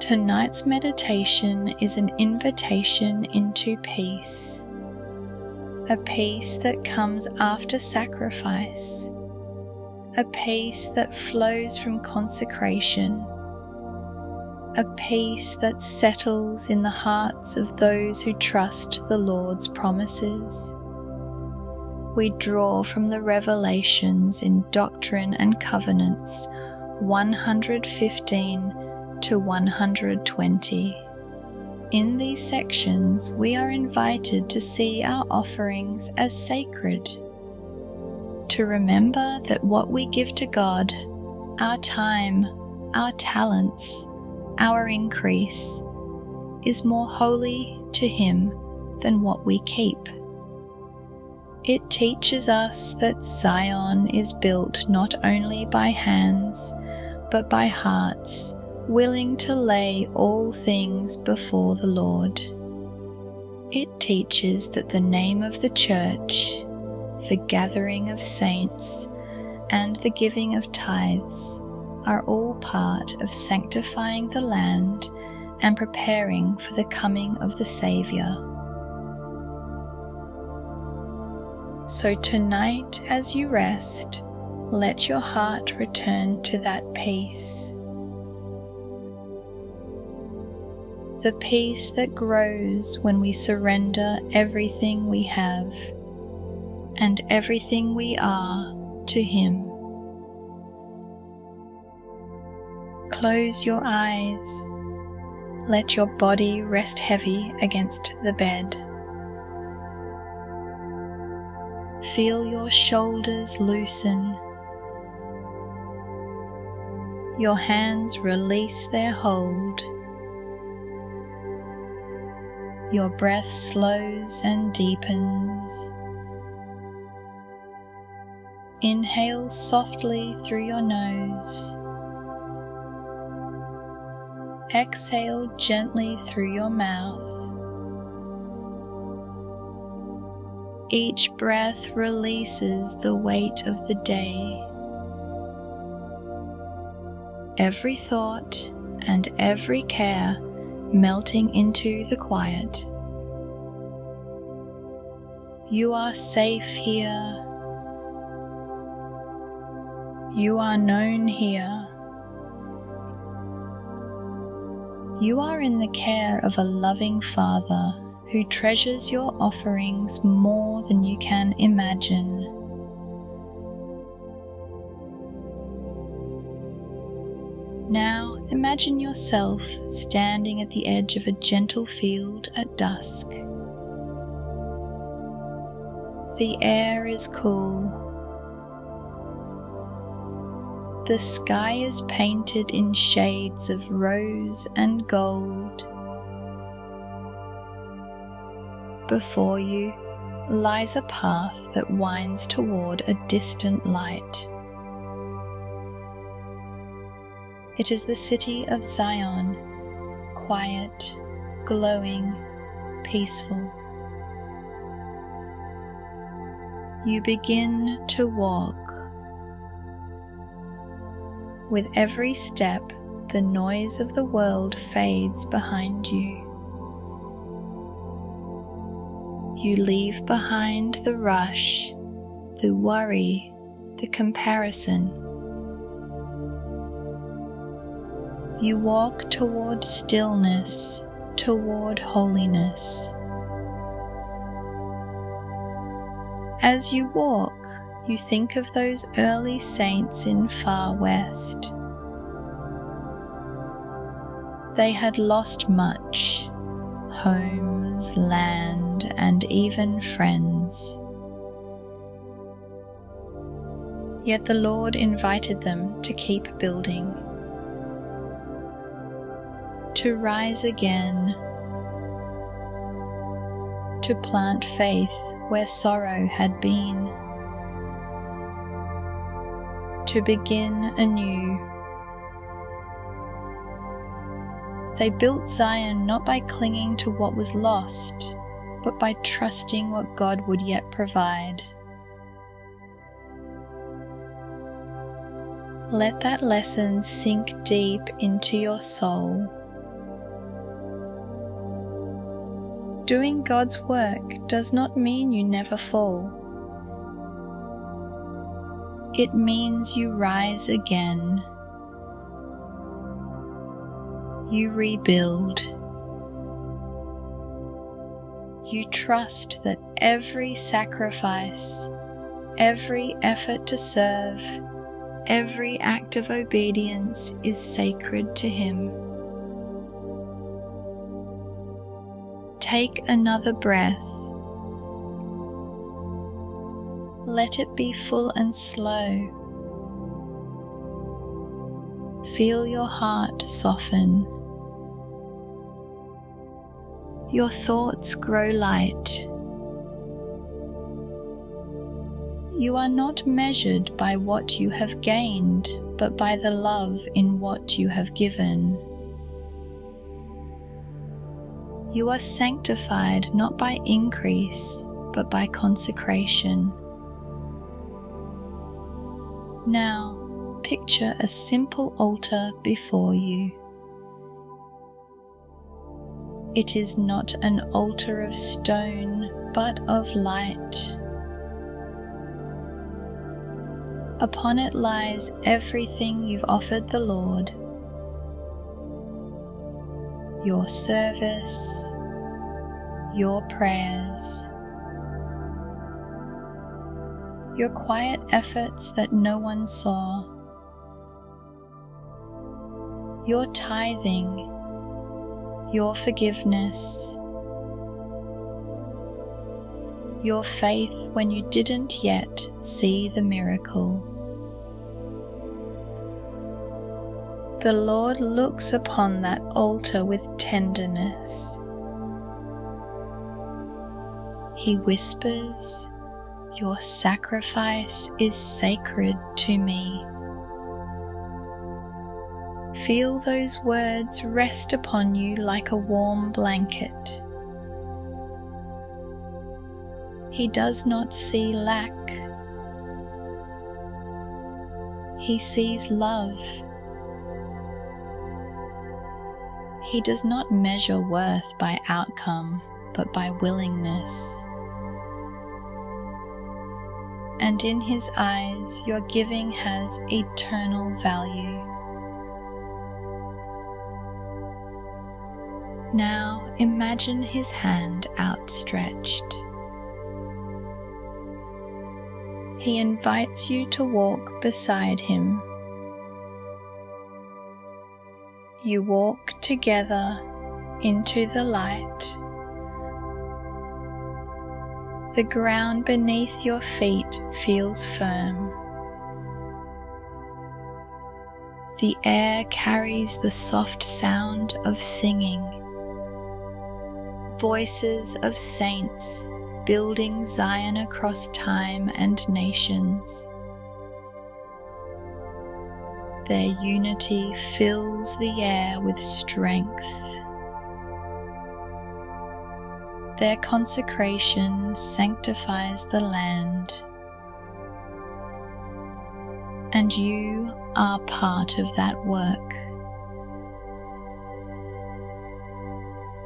Tonight's meditation is an invitation into peace, a peace that comes after sacrifice, a peace that flows from consecration, a peace that settles in the hearts of those who trust the Lord's promises. We draw from the revelations in Doctrine and Covenants 115 to 120. In these sections, we are invited to see our offerings as sacred, to remember that what we give to God, our time, our talents, our increase, is more holy to Him than what we keep. It teaches us that Zion is built not only by hands, but by hearts willing to lay all things before the Lord. It teaches that the name of the church, the gathering of saints, and the giving of tithes are all part of sanctifying the land and preparing for the coming of the Saviour. So tonight, as you rest, let your heart return to that peace. The peace that grows when we surrender everything we have and everything we are to Him. Close your eyes. Let your body rest heavy against the bed. Feel your shoulders loosen. Your hands release their hold. Your breath slows and deepens. Inhale softly through your nose. Exhale gently through your mouth. Each breath releases the weight of the day. Every thought and every care melting into the quiet. You are safe here. You are known here. You are in the care of a loving Father who treasures your offerings more than you can imagine. Now imagine yourself standing at the edge of a gentle field at dusk. The air is cool. The sky is painted in shades of rose and gold. Before you lies a path that winds toward a distant light. It is the city of Zion, quiet, glowing, peaceful. You begin to walk. With every step, the noise of the world fades behind you. You leave behind the rush, the worry, the comparison. You walk toward stillness, toward holiness. As you walk, you think of those early saints in far west. They had lost much, homes, land, and even friends. Yet the Lord invited them to keep building, to rise again, to plant faith where sorrow had been, to begin anew. They built Zion not by clinging to what was lost, but by trusting what God would yet provide. Let that lesson sink deep into your soul. Doing God's work does not mean you never fall. It means you rise again. You rebuild. You trust that every sacrifice, every effort to serve, every act of obedience is sacred to Him. Take another breath. Let it be full and slow. Feel your heart soften. Your thoughts grow light. You are not measured by what you have gained, but by the love in what you have given. You are sanctified not by increase, but by consecration. Now, picture a simple altar before you. It is not an altar of stone, but of light. Upon it lies everything you've offered the Lord: your service, your prayers, your quiet efforts that no one saw, your tithing, your forgiveness, your faith when you didn't yet see the miracle. The Lord looks upon that altar with tenderness. He whispers, "Your sacrifice is sacred to me." Feel those words rest upon you like a warm blanket. He does not see lack. He sees love. He does not measure worth by outcome, but by willingness. And in His eyes, your giving has eternal value. Now imagine His hand outstretched. He invites you to walk beside Him. You walk together into the light. The ground beneath your feet feels firm. The air carries the soft sound of singing. Voices of saints building Zion across time and nations. Their unity fills the air with strength. Their consecration sanctifies the land. And you are part of that work.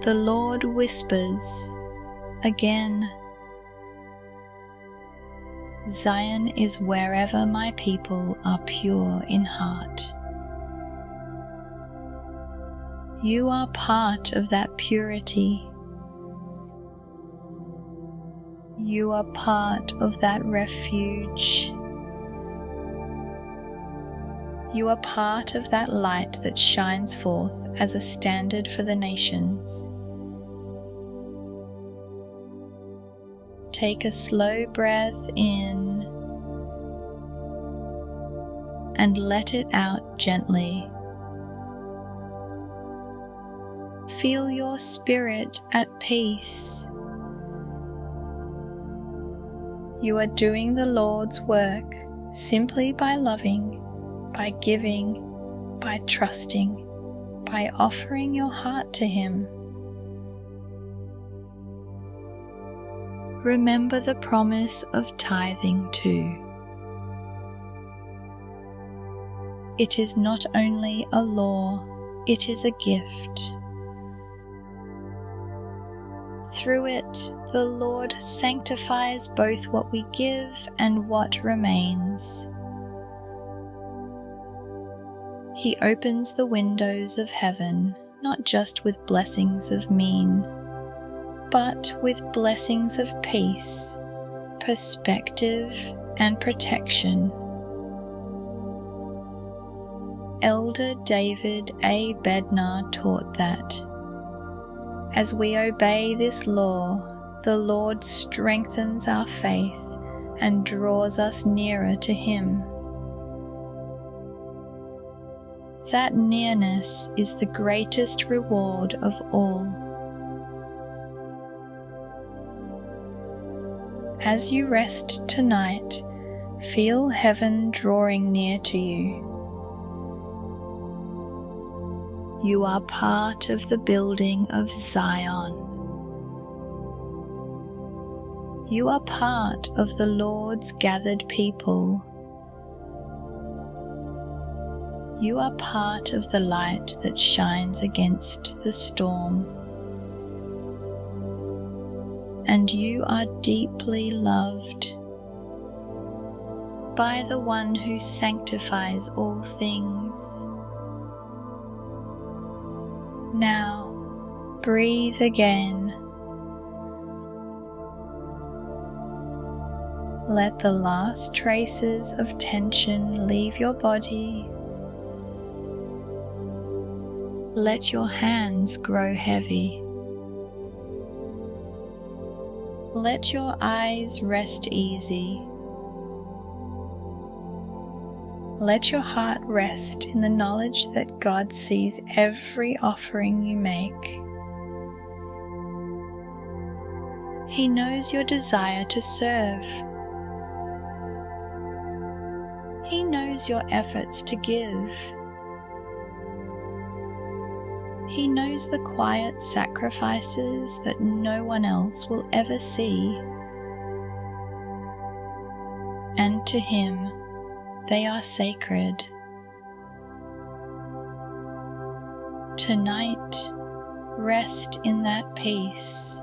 The Lord whispers again, "Zion is wherever my people are pure in heart." You are part of that purity. You are part of that refuge. You are part of that light that shines forth as a standard for the nations. Take a slow breath in and let it out gently. Feel your spirit at peace. You are doing the Lord's work simply by loving, by giving, by trusting, by offering your heart to Him. Remember the promise of tithing too. It is not only a law, it is a gift. Through it, the Lord sanctifies both what we give and what remains. He opens the windows of heaven, not just with blessings of mean, but with blessings of peace, perspective, and protection. Elder David A. Bednar taught that, as we obey this law, the Lord strengthens our faith and draws us nearer to Him. That nearness is the greatest reward of all. As you rest tonight, feel heaven drawing near to you. You are part of the building of Zion. You are part of the Lord's gathered people. You are part of the light that shines against the storm. And you are deeply loved by the one who sanctifies all things. Now, breathe again. Let the last traces of tension leave your body. Let your hands grow heavy. Let your eyes rest easy. Let your heart rest in the knowledge that God sees every offering you make. He knows your desire to serve. He knows your efforts to give. He knows the quiet sacrifices that no one else will ever see. And to Him, they are sacred. Tonight, rest in that peace.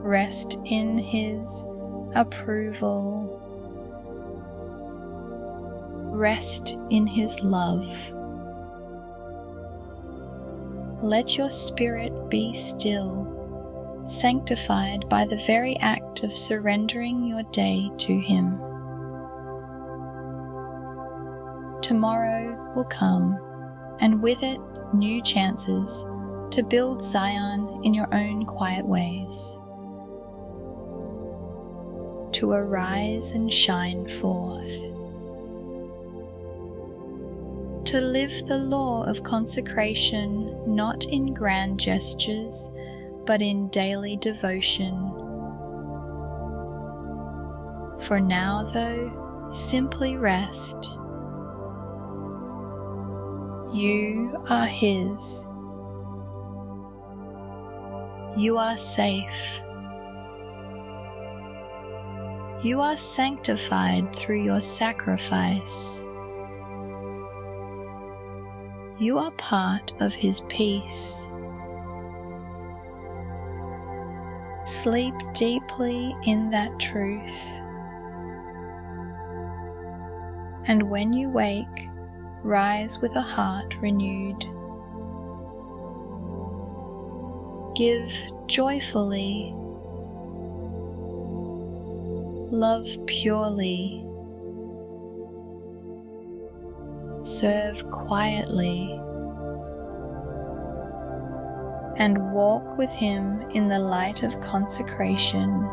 Rest in His approval. Rest in His love. Let your spirit be still, sanctified by the very act of surrendering your day to Him. Tomorrow will come, and with it new chances to build Zion in your own quiet ways, to arise and shine forth, to live the law of consecration not in grand gestures, but in daily devotion. For now, though, simply rest. You are His. You are safe. You are sanctified through your sacrifice. You are part of His peace. Sleep deeply in that truth. And when you wake, rise with a heart renewed. Give joyfully. Love purely. Serve quietly, and walk with Him in the light of consecration.